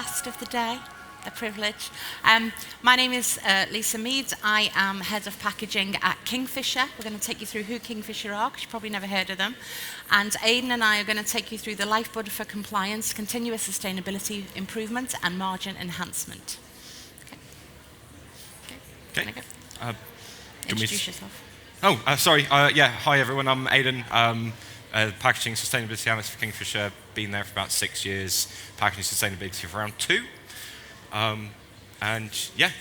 last of the day, a privilege. My name is Lisa Meads. I am Head of Packaging at Kingfisher. We're going to take you through who Kingfisher are, because you've probably never heard of them. And Aidan and I are going to take you through the lifeblood for compliance, continuous sustainability improvement, and margin enhancement. Okay. Introduce yourself. Sorry. Hi, everyone. I'm Aidan, packaging sustainability analyst for Kingfisher. Been there for about 6 years, packaging sustainability for around 2.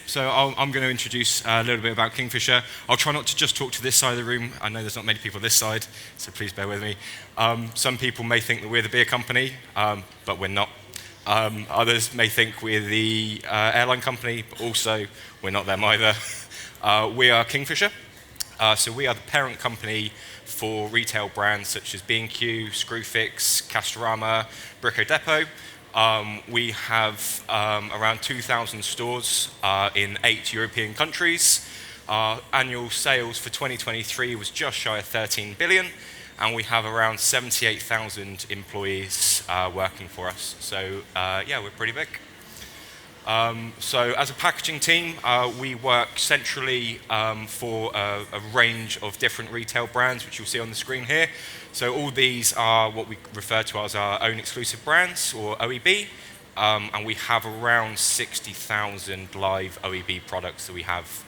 So I'm going to introduce a little bit about Kingfisher. I'll try not to just talk to this side of the room. I know there's not many people this side, so please bear with me. Some people may think that we're the beer company, but we're not. Others may think we're the airline company, but also we're not them either. We are Kingfisher. So we are the parent company for retail brands such as B&Q, Screwfix, Castorama, Brico Dépôt. We have around 2,000 stores in 8 European countries. Our annual sales for 2023 was just shy of 13 billion, and we have around 78,000 employees working for us. So we're pretty big. So as a packaging team, we work centrally for a range of different retail brands, which you'll see on the screen here. So all these are what we refer to as our own exclusive brands, or OEB, and we have around 60,000 live OEB products that we have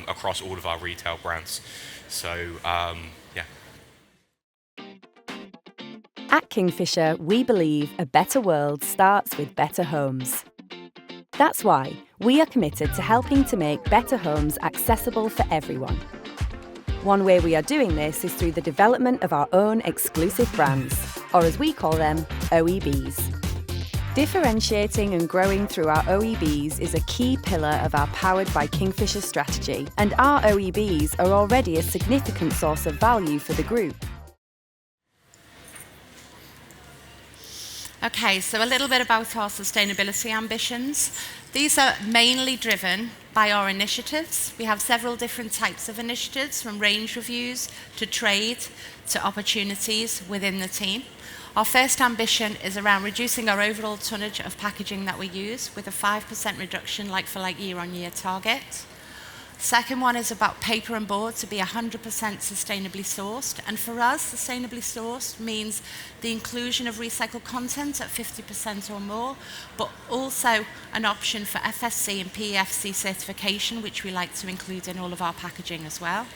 across all of our retail brands. So, At Kingfisher, we believe a better world starts with better homes. That's why we are committed to helping to make better homes accessible for everyone. One way we are doing this is through the development of our own exclusive brands, or as we call them, OEBs. Differentiating and growing through our OEBs is a key pillar of our Powered by Kingfisher strategy, and our OEBs are already a significant source of value for the group. Okay, so a little bit about our sustainability ambitions. These are mainly driven by our initiatives. We have several different types of initiatives, from range reviews to trade to opportunities within the team. Our first ambition is around reducing our overall tonnage of packaging that we use, with a 5% reduction like-for-like year-on-year target. Second one is about paper and board to be 100% sustainably sourced. And for us, sustainably sourced means the inclusion of recycled content at 50% or more, but also an option for FSC and PEFC certification, which we like to include in all of our packaging as well.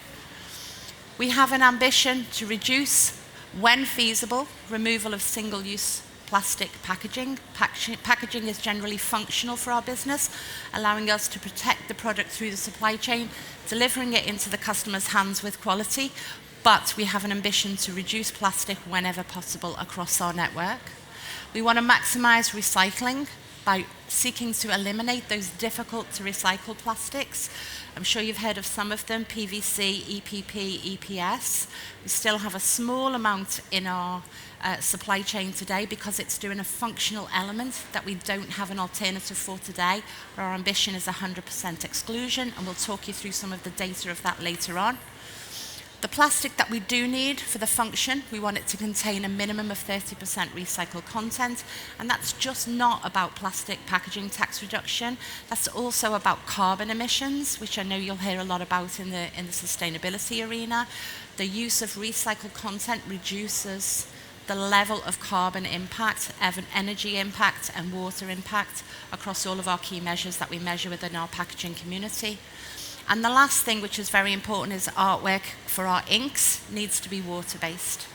We have an ambition to reduce, when feasible, removal of single-use plastic packaging. Packaging is generally functional for our business, allowing us to protect the product through the supply chain, delivering it into the customer's hands with quality, but we have an ambition to reduce plastic whenever possible across our network. We want to maximise recycling by seeking to eliminate those difficult to recycle plastics. I'm sure you've heard of some of them: PVC, EPP, EPS. We still have a small amount in our supply chain today because it's doing a functional element that we don't have an alternative for today. Our ambition is 100% exclusion, and we'll talk you through some of the data of that later on. The plastic that we do need for the function, we want it to contain a minimum of 30% recycled content, and that's just not about plastic packaging tax reduction. That's also about carbon emissions, which I know you'll hear a lot about in the sustainability arena. The use of recycled content reduces the level of carbon impact, energy impact, and water impact across all of our key measures that we measure within our packaging community. And the last thing, which is very important, is artwork for our inks needs to be water-based.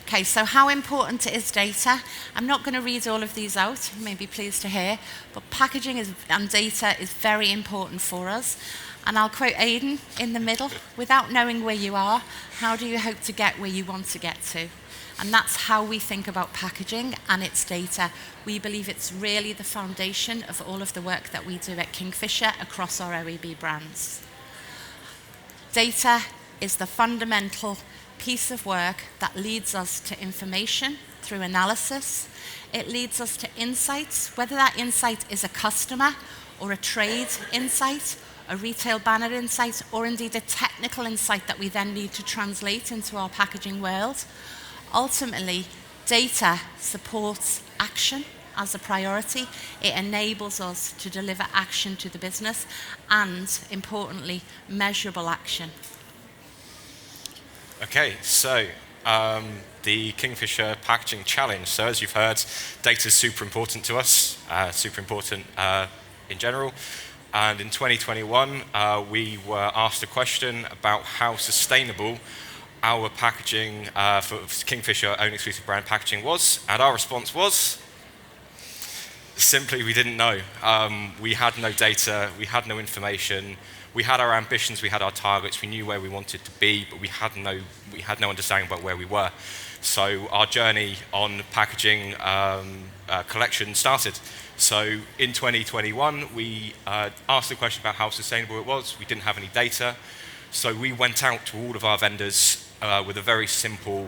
Okay, so how important is data? I'm not going to read all of these out, you may be pleased to hear, but packaging and data is very important for us. And I'll quote Aidan in the middle: without knowing where you are, how do you hope to get where you want to get to? And that's how we think about packaging and its data. We believe it's really the foundation of all of the work that we do at Kingfisher across our OEB brands. Data is the fundamental piece of work that leads us to information through analysis. It leads us to insights, whether that insight is a customer or a trade insight, a retail banner insight, or indeed a technical insight that we then need to translate into our packaging world. Ultimately, data supports action, as a priority. It enables us to deliver action to the business and, importantly, measurable action. Okay, so the Kingfisher Packaging Challenge. So as you've heard, data is super important to us, super important in general. And in 2021, we were asked a question about how sustainable our packaging for Kingfisher own exclusive brand packaging was. And our response was, simply, we didn't know. We had no data, we had no information. We had our ambitions, we had our targets, we knew where we wanted to be, but we had no understanding about where we were. So our journey on packaging collection started. So in 2021, we asked the question about how sustainable it was. We didn't have any data. So we went out to all of our vendors with a very simple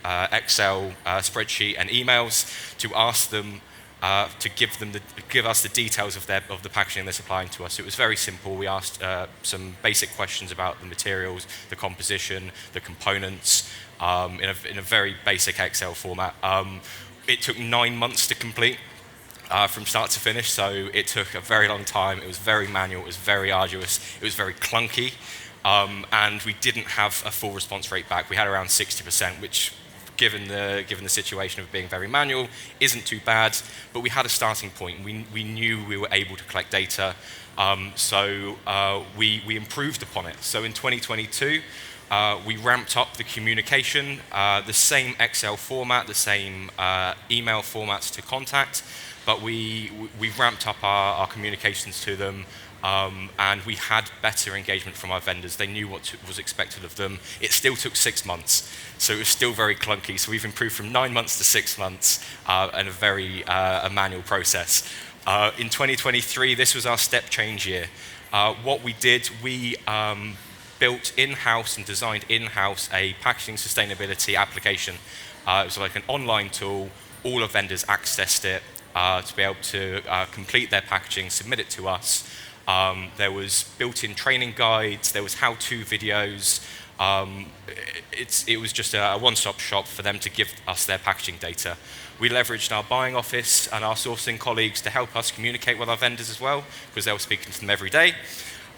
Excel spreadsheet and emails to ask them to give us the details of the packaging they're supplying to us. It was very simple. We asked some basic questions about the materials, the composition, the components, in a very basic Excel format. It took 9 months to complete from start to finish, so it took a very long time. It was very manual. It was very arduous. It was very clunky, and we didn't have a full response rate back. We had around 60%, which, given the situation of being very manual, isn't too bad, but we had a starting point. We knew we were able to collect data, so we improved upon it. So in 2022, we ramped up the communication, the same Excel format, the same email formats to contact, but we ramped up our communications to them, and we had better engagement from our vendors. They knew what was expected of them. It still took 6 months, so it was still very clunky. So we've improved from 9 months to 6 months in a very manual process. In 2023, this was our step change year. What we did, we built in-house and designed in-house a packaging sustainability application. It was like an online tool. All of vendors accessed it to be able to complete their packaging, submit it to us. There was built-in training guides, there was how-to videos. It was just a one-stop shop for them to give us their packaging data. We leveraged our buying office and our sourcing colleagues to help us communicate with our vendors as well, because they were speaking to them every day.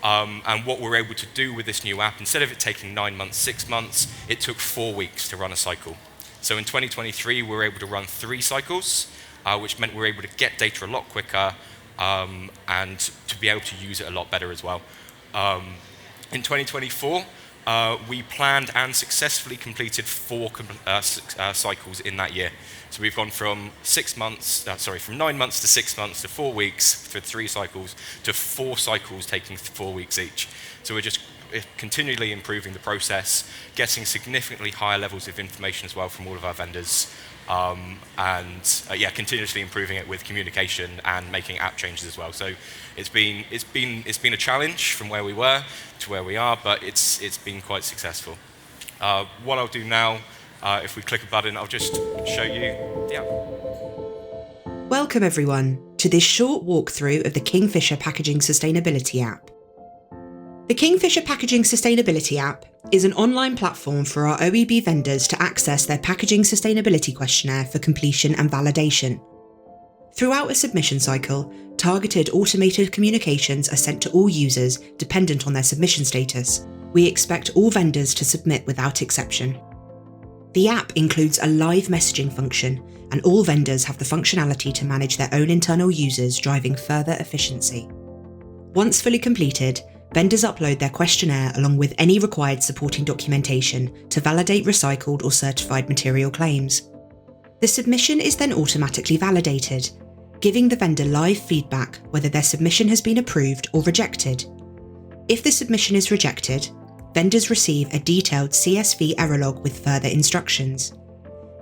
And what we're able to do with this new app, instead of it taking 9 months, 6 months, it took 4 weeks to run a cycle. So in 2023, we were able to run 3 cycles, which meant we were able to get data a lot quicker, and to be able to use it a lot better as well. In 2024, we planned and successfully completed 4 cycles in that year. So we've gone from 9 months to 6 months to 4 weeks for 3 cycles to 4 cycles taking 4 weeks each. So we're just continually improving the process, getting significantly higher levels of information as well from all of our vendors. Continuously improving it with communication and making app changes as well. So it's been a challenge from where we were to where we are, but it's been quite successful. What I'll do now, if we click a button, I'll just show you the app. Welcome everyone to this short walkthrough of the Kingfisher Packaging Sustainability app. The Kingfisher Packaging Sustainability app is an online platform for our OEB vendors to access their packaging sustainability questionnaire for completion and validation. Throughout a submission cycle, targeted automated communications are sent to all users dependent on their submission status. We expect all vendors to submit without exception. The app includes a live messaging function, and all vendors have the functionality to manage their own internal users, driving further efficiency. Once fully completed, vendors upload their questionnaire along with any required supporting documentation to validate recycled or certified material claims. The submission is then automatically validated, giving the vendor live feedback whether their submission has been approved or rejected. If the submission is rejected, vendors receive a detailed CSV error log with further instructions.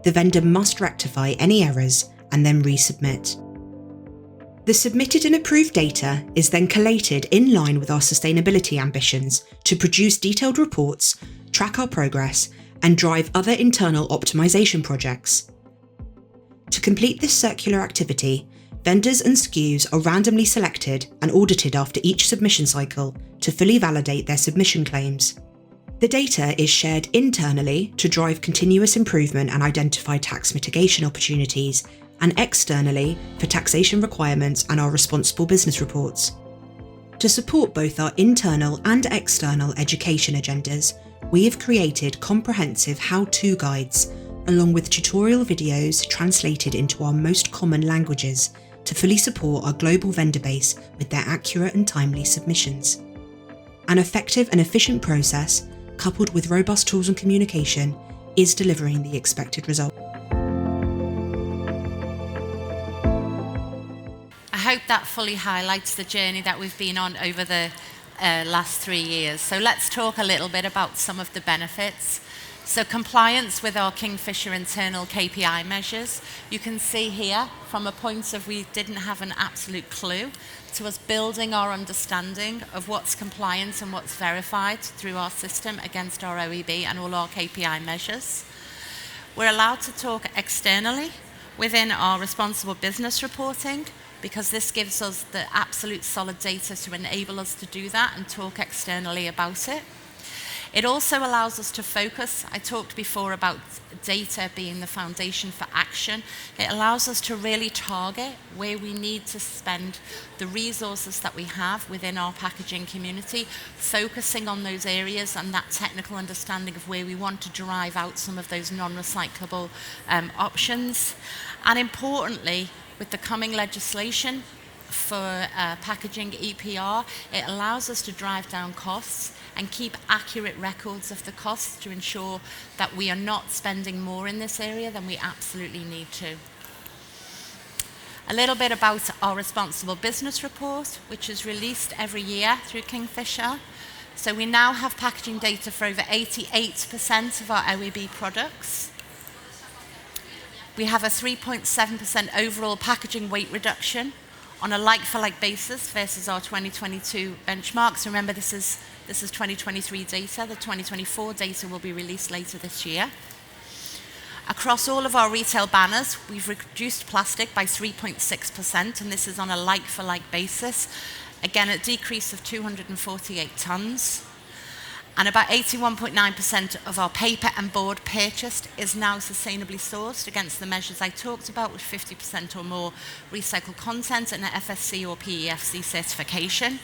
The vendor must rectify any errors and then resubmit. The submitted and approved data is then collated in line with our sustainability ambitions to produce detailed reports, track our progress, and drive other internal optimization projects. To complete this circular activity, vendors and SKUs are randomly selected and audited after each submission cycle to fully validate their submission claims. The data is shared internally to drive continuous improvement and identify tax mitigation opportunities and externally for taxation requirements and our responsible business reports. To support both our internal and external education agendas, we have created comprehensive how-to guides, along with tutorial videos translated into our most common languages to fully support our global vendor base with their accurate and timely submissions. An effective and efficient process, coupled with robust tools and communication, is delivering the expected result. I hope that fully highlights the journey that we've been on over the last 3 years. So let's talk a little bit about some of the benefits. So compliance with our Kingfisher internal KPI measures. You can see here from a point of we didn't have an absolute clue to us building our understanding of what's compliant and what's verified through our system against our OEB and all our KPI measures. We're allowed to talk externally within our responsible business reporting, because this gives us the absolute solid data to enable us to do that and talk externally about it. It also allows us to focus. I talked before about data being the foundation for action. It allows us to really target where we need to spend the resources that we have within our packaging community, focusing on those areas and that technical understanding of where we want to drive out some of those non-recyclable options. And importantly, with the coming legislation for packaging EPR, it allows us to drive down costs and keep accurate records of the costs to ensure that we are not spending more in this area than we absolutely need to. A little bit about our responsible business report, which is released every year through Kingfisher. So we now have packaging data for over 88% of our OEB products. We have a 3.7% overall packaging weight reduction on a like-for-like basis versus our 2022 benchmarks. Remember, this is 2023 data. The 2024 data will be released later this year. Across all of our retail banners, we've reduced plastic by 3.6%, and this is on a like-for-like basis. Again, a decrease of 248 tonnes. And about 81.9% of our paper and board purchased is now sustainably sourced against the measures I talked about, with 50% or more recycled content and an FSC or PEFC certification.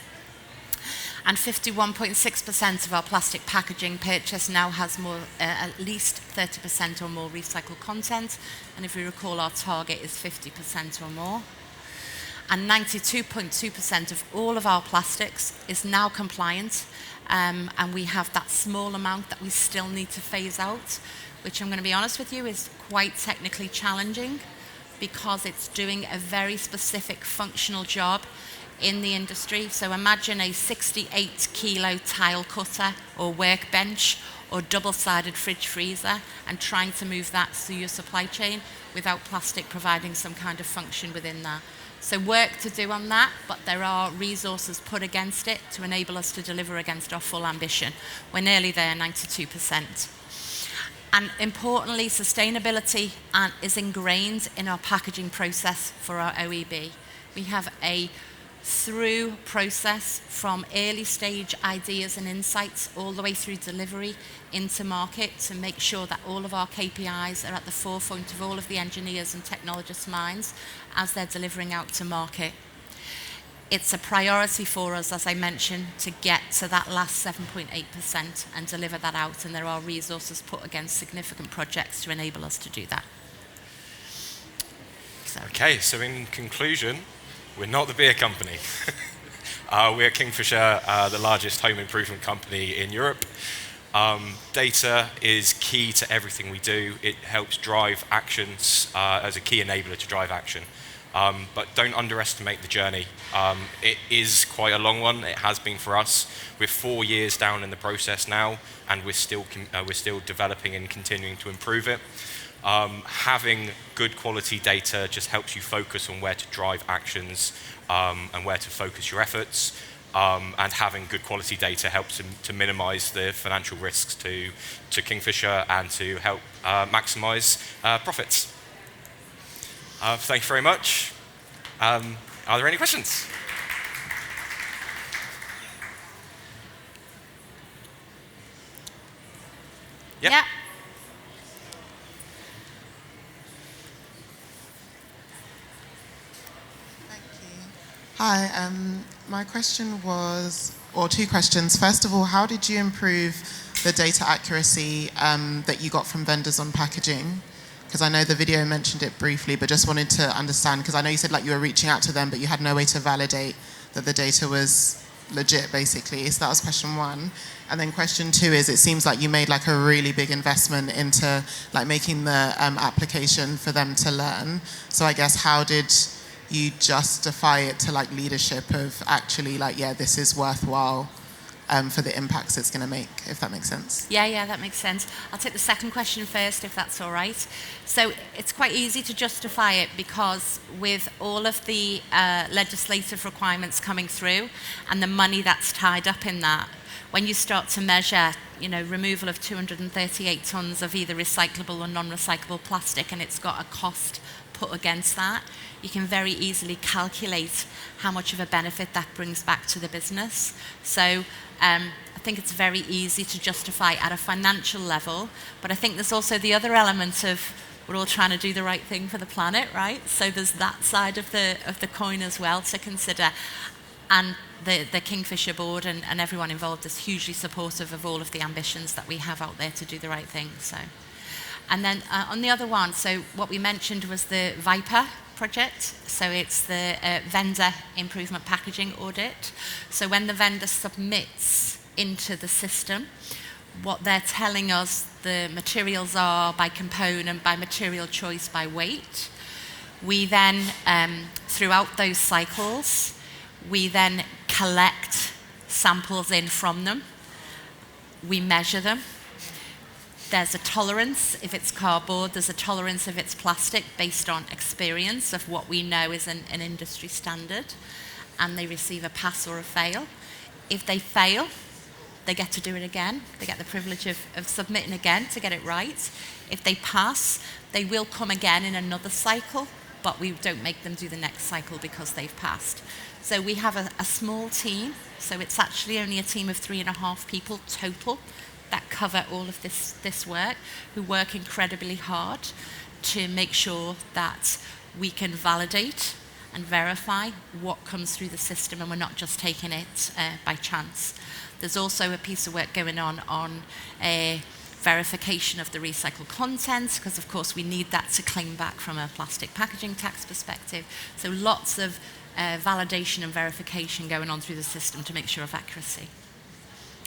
And 51.6% of our plastic packaging purchase now has at least 30% or more recycled content. And if we recall, our target is 50% or more. And 92.2% of all of our plastics is now compliant. And we have that small amount that we still need to phase out, which I'm going to be honest with you is quite technically challenging, because it's doing a very specific functional job in the industry. So imagine a 68 kilo tile cutter or workbench or double-sided fridge freezer and trying to move that through your supply chain without plastic providing some kind of function within that. So work to do on that, but there are resources put against it to enable us to deliver against our full ambition. We're nearly there, 92%. And importantly, sustainability is ingrained in our packaging process for our OEB. We have a through process from early stage ideas and insights all the way through delivery into market to make sure that all of our KPIs are at the forefront of all of the engineers and technologists' minds as they're delivering out to market. It's a priority for us, as I mentioned, to get to that last 7.8% and deliver that out, and there are resources put against significant projects to enable us to do that. Okay, so in conclusion, we're not the beer company. We're Kingfisher, the largest home improvement company in Europe. Data is key to everything we do. It helps drive actions as a key enabler to drive action. But don't underestimate the journey. It is quite a long one. It has been for us. We're 4 years down in the process now, and we're still developing and continuing to improve it. Having good quality data just helps you focus on where to drive actions and where to focus your efforts. And having good quality data helps to minimize the financial risks to Kingfisher and to help maximize profits. Thank you very much. Are there any questions? Yep. Yeah. Hi, my question was, or two questions. First of all, how did you improve the data accuracy that you got from vendors on packaging? Because I know the video mentioned it briefly, but just wanted to understand, because I know you said like you were reaching out to them, but you had no way to validate that the data was legit, basically. So that was question one. And then question two is, it seems like you made like a really big investment into like making the application for them to learn. So I guess how did you justify it to like leadership of actually like, yeah, this is worthwhile for the impacts it's going to make, if that makes sense? Yeah, that makes sense. I'll take the second question first, if that's all right. So it's quite easy to justify it because with all of the legislative requirements coming through and the money that's tied up in that, when you start to measure, removal of 238 tons of either recyclable or non-recyclable plastic, and it's got a cost put against that, you can very easily calculate how much of a benefit that brings back to the business. So I think it's very easy to justify at a financial level, but I think there's also the other element of we're all trying to do the right thing for the planet, right? So there's that side of the coin as well to consider. And the Kingfisher board and everyone involved is hugely supportive of all of the ambitions that we have out there to do the right thing. So. And then on the other one, so what we mentioned was the Viper project. So it's the vendor improvement packaging audit. So when the vendor submits into the system, what they're telling us the materials are by component, by material choice, by weight. We then, throughout those cycles, we then collect samples in from them. We measure them. There's a tolerance if it's cardboard, there's a tolerance if it's plastic based on experience of what we know is an industry standard, and they receive a pass or a fail. If they fail, they get to do it again. They get the privilege of submitting again to get it right. If they pass, they will come again in another cycle, but we don't make them do the next cycle because they've passed. So we have a small team, so it's actually only a team of 3.5 people total that cover all of this work, who work incredibly hard to make sure that we can validate and verify what comes through the system, and we're not just taking it by chance. There's also a piece of work going on a verification of the recycled content, because of course we need that to claim back from a plastic packaging tax perspective. So lots of validation and verification going on through the system to make sure of accuracy.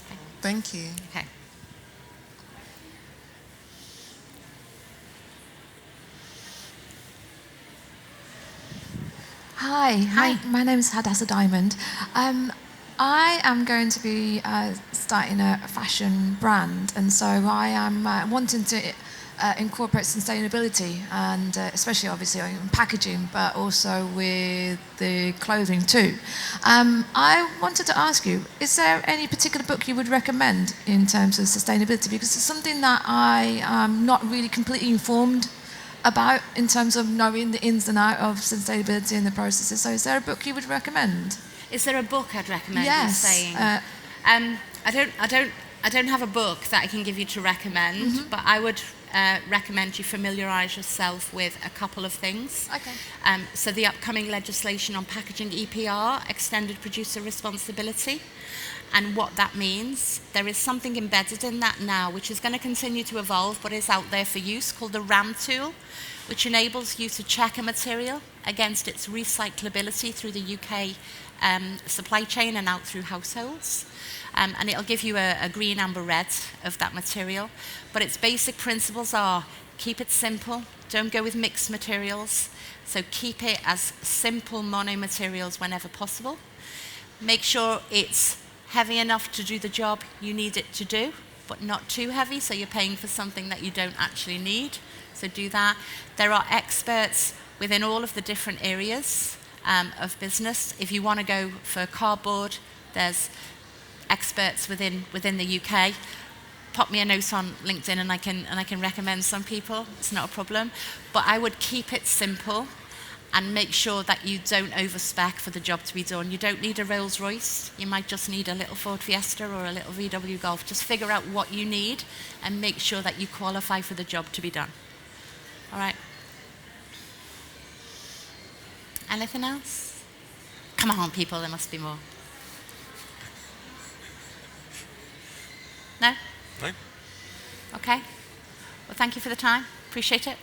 Okay. Thank you. Okay. Hi, my name is Hadassah Diamond. I am going to be starting a fashion brand, and so I am wanting to incorporate sustainability, and especially obviously in packaging, but also with the clothing too. I wanted to ask you, is there any particular book you would recommend in terms of sustainability? Because it's something that I am not really completely informed about in terms of knowing the ins and outs of sustainability and the processes. So is there a book you would recommend? Is there a book I'd recommend? Yes. You saying? I don't have a book that I can give you to recommend, but I would recommend you familiarise yourself with a couple of things. Okay. So the upcoming legislation on packaging EPR, extended producer responsibility, and what that means. There is something embedded in that now which is going to continue to evolve but is out there for use, called the RAM tool, which enables you to check a material against its recyclability through the UK supply chain and out through households. And it'll give you a green, amber, red of that material. But its basic principles are keep it simple, don't go with mixed materials, so keep it as simple mono materials whenever possible. Make sure it's heavy enough to do the job you need it to do, but not too heavy, so you're paying for something that you don't actually need. So do that. There are experts within all of the different areas of business. If you want to go for cardboard, there's experts within the UK. Pop me a note on LinkedIn and I can recommend some people. It's not a problem. But I would keep it simple and make sure that you don't overspec for the job to be done. You don't need a Rolls Royce. You might just need a little Ford Fiesta or a little VW Golf. Just figure out what you need and make sure that you qualify for the job to be done. All right. Anything else? Come on, people, there must be more. No? No? Okay. Well, thank you for the time. Appreciate it.